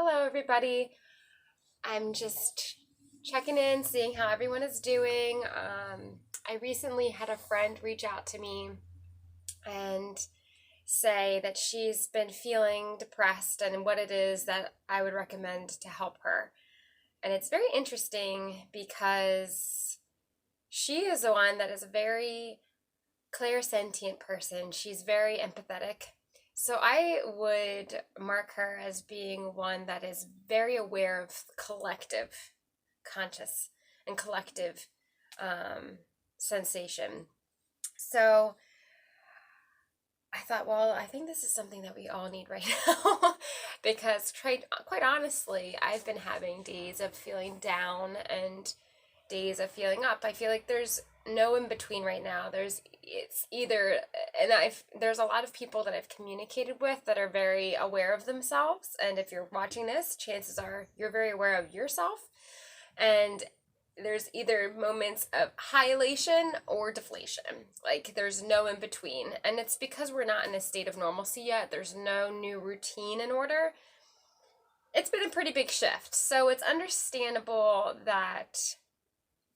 Hello, everybody. I'm just checking in, seeing how everyone is doing. I recently had a friend reach out to me and say that she's been feeling depressed and what it is that I would recommend to help her. And it's very interesting because she is the one that is a very clairsentient person. She's very empathetic. So I would mark her as being one that is very aware of collective conscious and collective sensation. So I thought, well, I think this is something that we all need right now because quite honestly, I've been having days of feeling down and days of feeling up. I feel like there's no in between right now. It's either, and there's a lot of people that I've communicated with that are very aware of themselves, and if you're watching this, chances are you're very aware of yourself. And there's either moments of high elation or deflation. Like there's no in between. And it's because we're not in a state of normalcy yet. There's no new routine in order. It's been a pretty big shift. So it's understandable that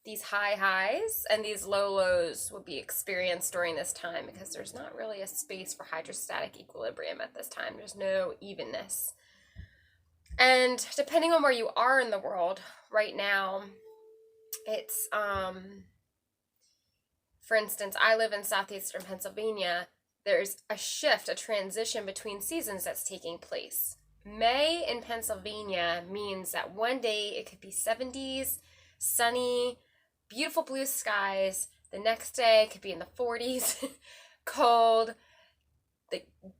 these high highs and these low lows will be experienced during this time because there's not really a space for hydrostatic equilibrium at this time. There's no evenness. And depending on where you are in the world right now, it's for instance, I live in southeastern Pennsylvania. There's a shift, a transition between seasons that's taking place. May in Pennsylvania means that one day it could be 70s, sunny, beautiful blue skies. The next day it could be in the 40s, cold,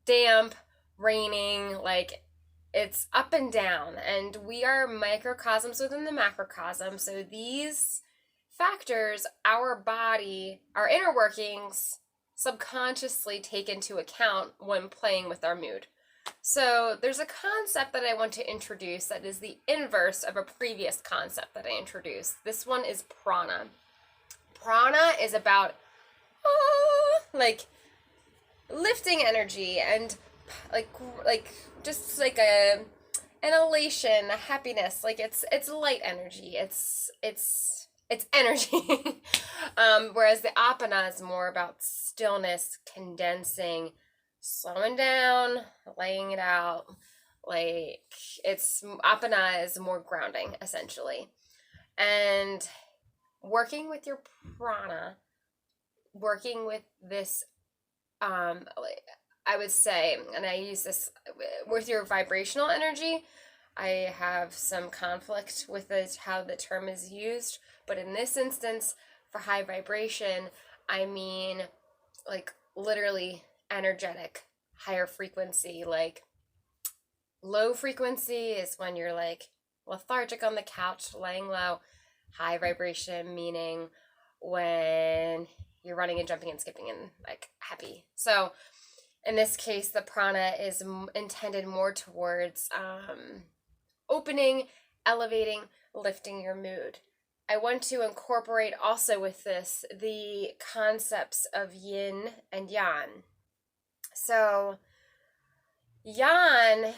damp, raining, like it's up and down, and we are microcosms within the macrocosm. So these factors, our body, our inner workings, subconsciously take into account when playing with our mood. So there's a concept that I want to introduce that is the inverse of a previous concept that I introduced. This one is prana. Prana is about like lifting energy and like just like an elation, a happiness. Like it's light energy. It's energy. Whereas the apana is more about stillness, condensing, slowing down, laying it out. Like it's apana is more grounding essentially. And working with your prana, working with this I would say, and I use this with your vibrational energy, I have some conflict with how the term is used, but in this instance, for high vibration, I mean like literally energetic, higher frequency. Like low frequency is when you're like lethargic on the couch, laying low. High vibration meaning when you're running and jumping and skipping and like happy. So in this case, the prana is intended more towards opening, elevating, lifting your mood. I want to incorporate also with this the concepts of yin and yang. So yang,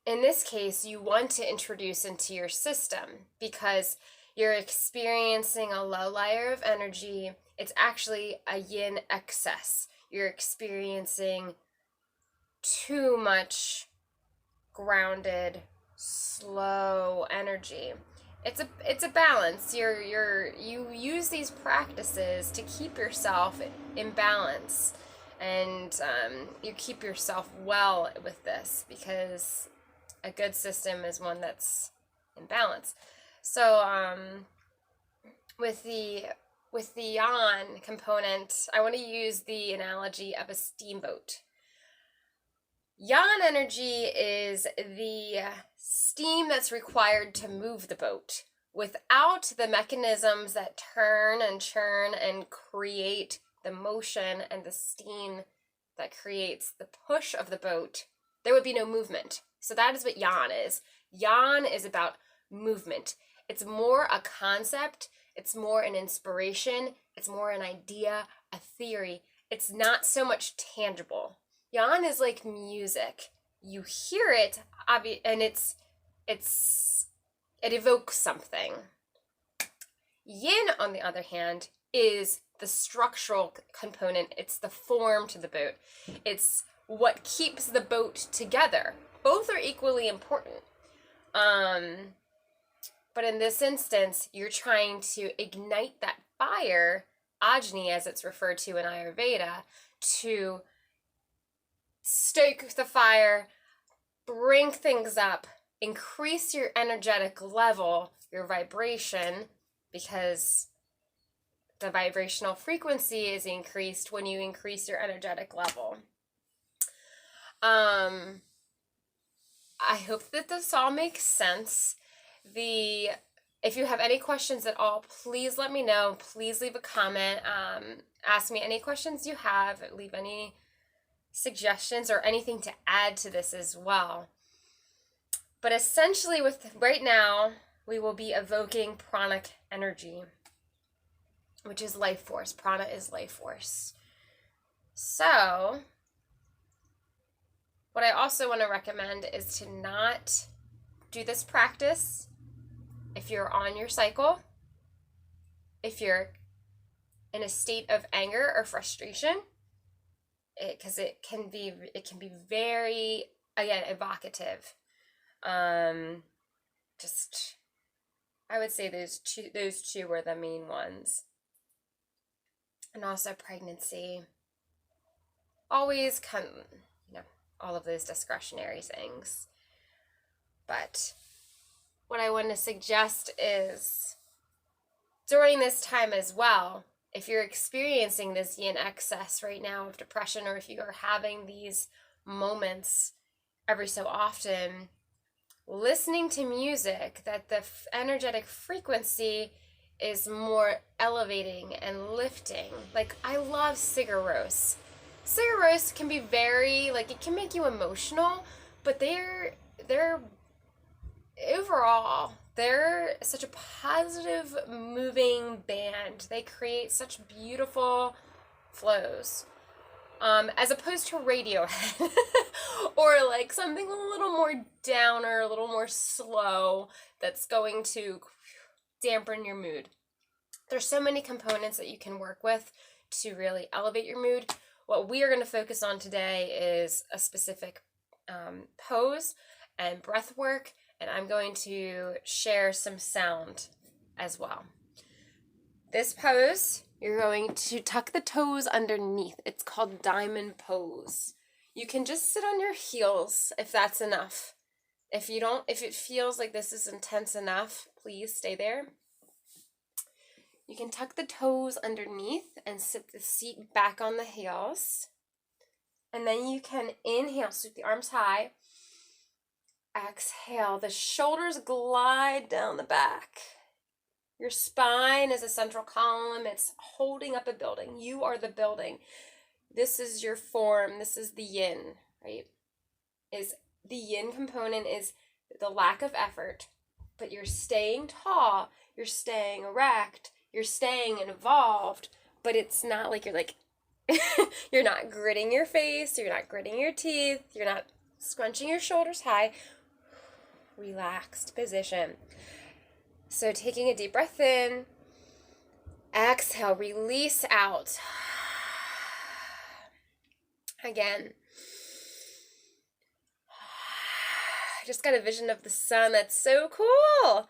in this case, you want to introduce into your system because you're experiencing a low layer of energy. It's actually a yin excess. You're experiencing too much grounded, slow energy. It's a balance. You use these practices to keep yourself in balance, and you keep yourself well with this because a good system is one that's in balance. So with the yang component, I want to use the analogy of a steamboat. Yang energy is the steam that's required to move the boat. Without the mechanisms that turn and churn and create the motion and the steam that creates the push of the boat, there would be no movement. So that is what yang is. Yang is about movement. It's more a concept. It's more an inspiration. It's more an idea, a theory. It's not so much tangible. Yang is like music. You hear it, and it's it evokes something. Yin, on the other hand, is the structural component. It's the form to the boat. It's what keeps the boat together. Both are equally important. But in this instance, you're trying to ignite that fire, Ajni as it's referred to in Ayurveda, to stoke the fire, bring things up, increase your energetic level, your vibration, because the vibrational frequency is increased when you increase your energetic level. I hope that this all makes sense. If you have any questions at all, please let me know. Please leave a comment. Ask me any questions you have. Leave any suggestions or anything to add to this as well. But essentially, right now, we will be evoking pranic energy, which is life force. Prana is life force. So, what I also want to recommend is to not do this practice if you're on your cycle, if you're in a state of anger or frustration, because it can be very, again, evocative. I would say those two were the main ones. And also pregnancy. Always all of those discretionary things. But what I want to suggest is during this time as well, if you're experiencing this yin excess right now of depression, or if you are having these moments every so often, listening to music that the energetic frequency is more elevating and lifting. Like, I love Sigaros. Sigaros can be very, it can make you emotional, but they're overall, they're such a positive, moving band. They create such beautiful flows. As opposed to Radiohead or something a little more downer, a little more slow, that's going to dampen your mood. There's so many components that you can work with to really elevate your mood. What we are going to focus on today is a specific pose and breath work, and I'm going to share some sound as well. This pose, you're going to tuck the toes underneath. It's called diamond pose. You can just sit on your heels if that's enough. If it feels like this is intense enough, please stay there. You can tuck the toes underneath and sit the seat back on the heels. And then you can inhale, sweep the arms high. Exhale, the shoulders glide down the back. Your spine is a central column. It's holding up a building. You are the building. This is your form. This is the yin, right? The yin component is the lack of effort, but you're staying tall, you're staying erect, you're staying involved, but it's not like you're you're not gritting your face, you're not gritting your teeth, you're not scrunching your shoulders high. Relaxed position. So taking a deep breath in, exhale, release out. Again. I just got a vision of the sun. That's so cool.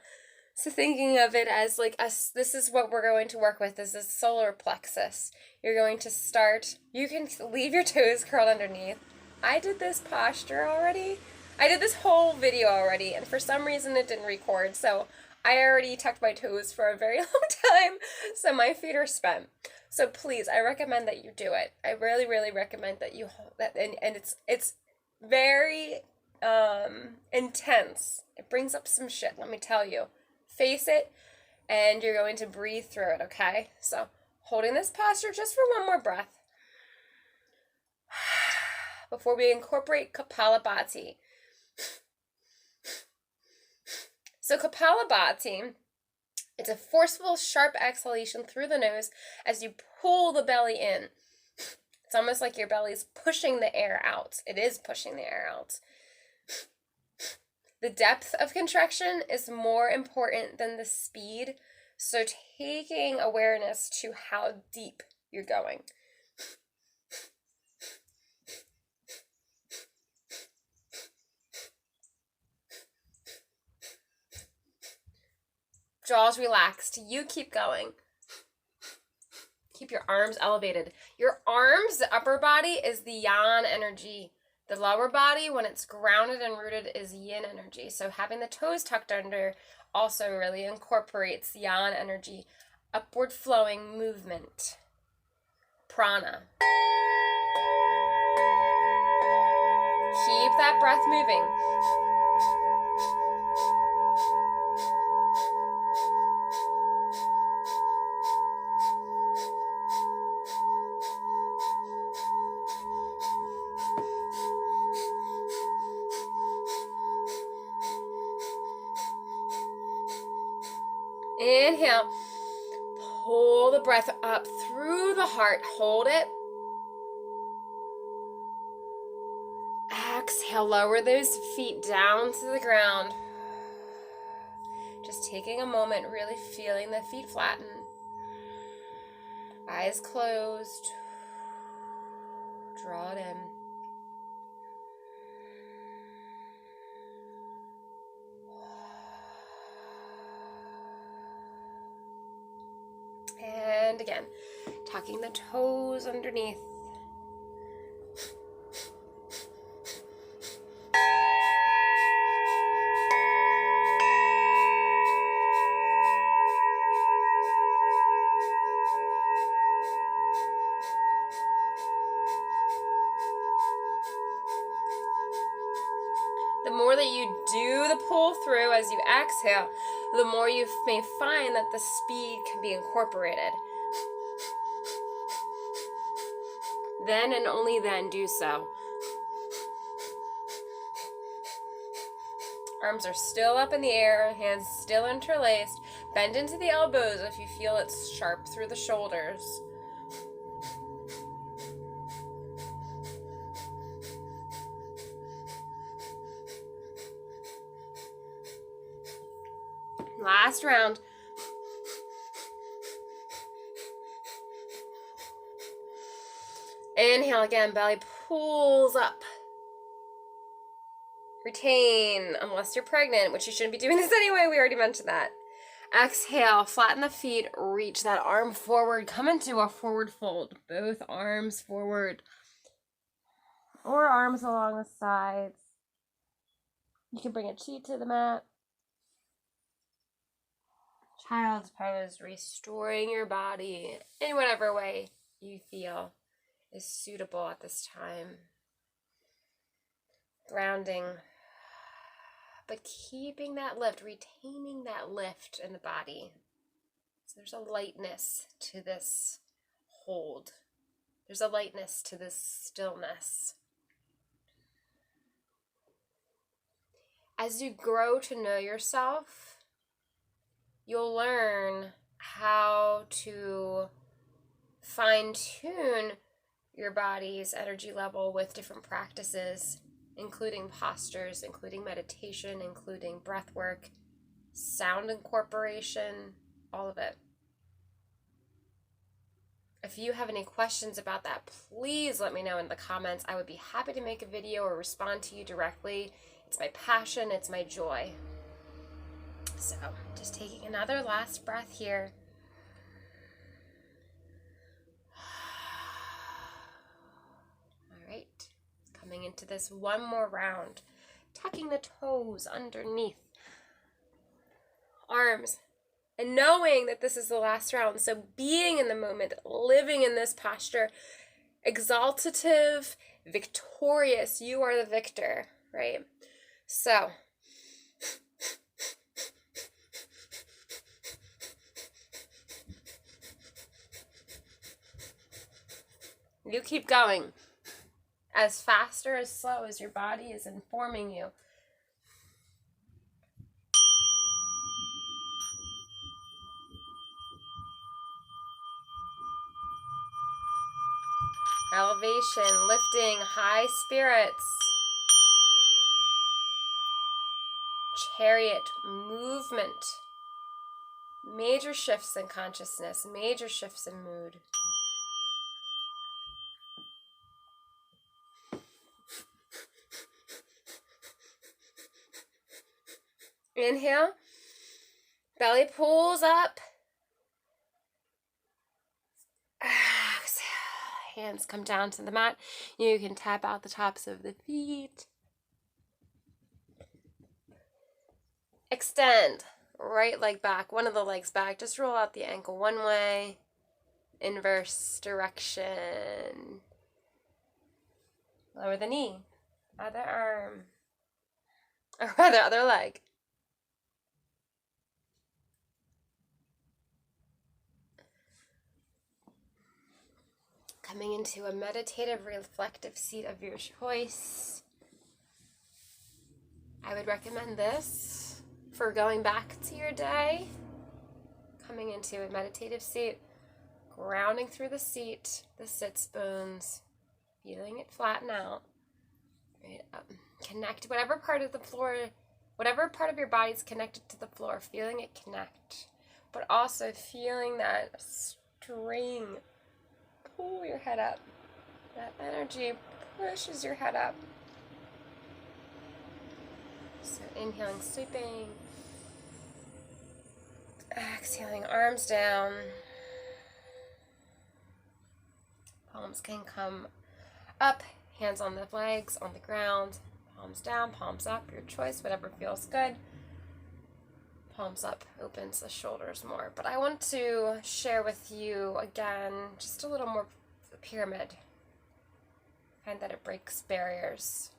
So thinking of it as this is what we're going to work with, is this solar plexus. You're going to start, you can leave your toes curled underneath. I did this posture already. I did this whole video already, and for some reason it didn't record, so I already tucked my toes for a very long time, so my feet are spent. So please, I recommend that you do it. I really, really recommend that you hold that, and it's very intense. It brings up some shit, let me tell you. Face it, and you're going to breathe through it, okay? So holding this posture just for one more breath before we incorporate Kapalabhati. So Kapalabhati, it's a forceful, sharp exhalation through the nose as you pull the belly in. It's almost like your belly is pushing the air out. It is pushing the air out. The depth of contraction is more important than the speed. So taking awareness to how deep you're going. Jaws relaxed. You keep going. Keep your arms elevated. Your arms, the upper body, is the yang energy. The lower body, when it's grounded and rooted, is yin energy. So having the toes tucked under also really incorporates yang energy. Upward flowing movement. Prana. Keep that breath moving. Inhale. Pull the breath up through the heart. Hold it. Exhale. Lower those feet down to the ground. Just taking a moment, really feeling the feet flatten. Eyes closed. Draw it in. And again, tucking the toes underneath. The more that you do the pull through as you exhale, the more you may find that the speed can be incorporated. Then and only then do so. Arms are still up in the air, hands still interlaced. Bend into the elbows if you feel it's sharp through the shoulders. Last round. Inhale again, belly pulls up. Retain, unless you're pregnant, which you shouldn't be doing this anyway, we already mentioned that. Exhale, flatten the feet, reach that arm forward, come into a forward fold. Both arms forward. Or arms along the sides. You can bring a cheek to the mat. Child's pose, restoring your body in whatever way you feel is suitable at this time. Grounding, but keeping that lift, retaining that lift in the body. So there's a lightness to this hold. There's a lightness to this stillness. As you grow to know yourself, you'll learn how to fine-tune your body's energy level with different practices, including postures, including meditation, including breath work, sound incorporation, all of it. If you have any questions about that, please let me know in the comments. I would be happy to make a video or respond to you directly. It's my passion, it's my joy. So, just taking another last breath here. All right, coming into this one more round. Tucking the toes underneath. Arms. And knowing that this is the last round. So being in the moment, living in this posture, exaltative, victorious. You are the victor, right? So you keep going as fast or as slow as your body is informing you. Elevation, lifting, high spirits. chariot movement. Major shifts in consciousness, major shifts in mood. Inhale, belly pulls up. Exhale, hands come down to the mat. You can tap out the tops of the feet. Extend, right leg back, one of the legs back. Just roll out the ankle one way, inverse direction. Lower the knee, other arm, or rather other leg. Coming into a meditative, reflective seat of your choice. I would recommend this for going back to your day. Coming into a meditative seat, grounding through the seat, the sits bones, feeling it flatten out. Right up. Connect whatever part of the floor, whatever part of your body is connected to the floor, feeling it connect, but also feeling that string pull your head up. That energy pushes your head up. So inhaling, sweeping. Exhaling, arms down. Palms can come up, hands on the legs, on the ground. Palms down, palms up, your choice, whatever feels good. Palms up opens the shoulders more. But I want to share with you again just a little more pyramid. I find that it breaks barriers.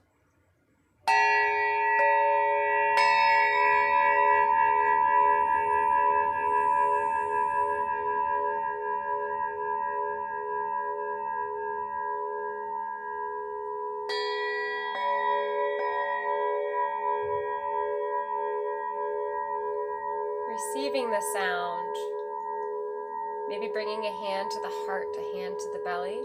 Receiving the sound, maybe bringing a hand to the heart, a hand to the belly.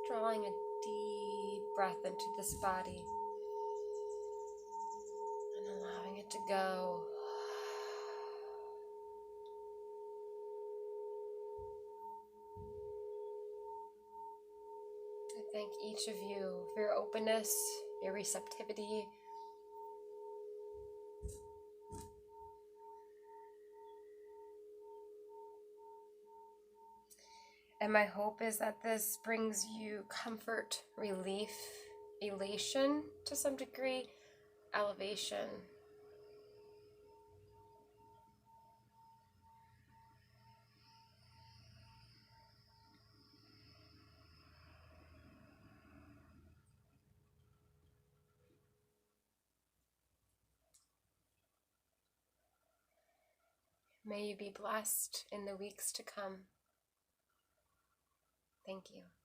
Drawing a deep breath into this body and allowing it to go. I thank each of you for your openness, your receptivity. And my hope is that this brings you comfort, relief, elation to some degree, elevation. May you be blessed in the weeks to come. Thank you.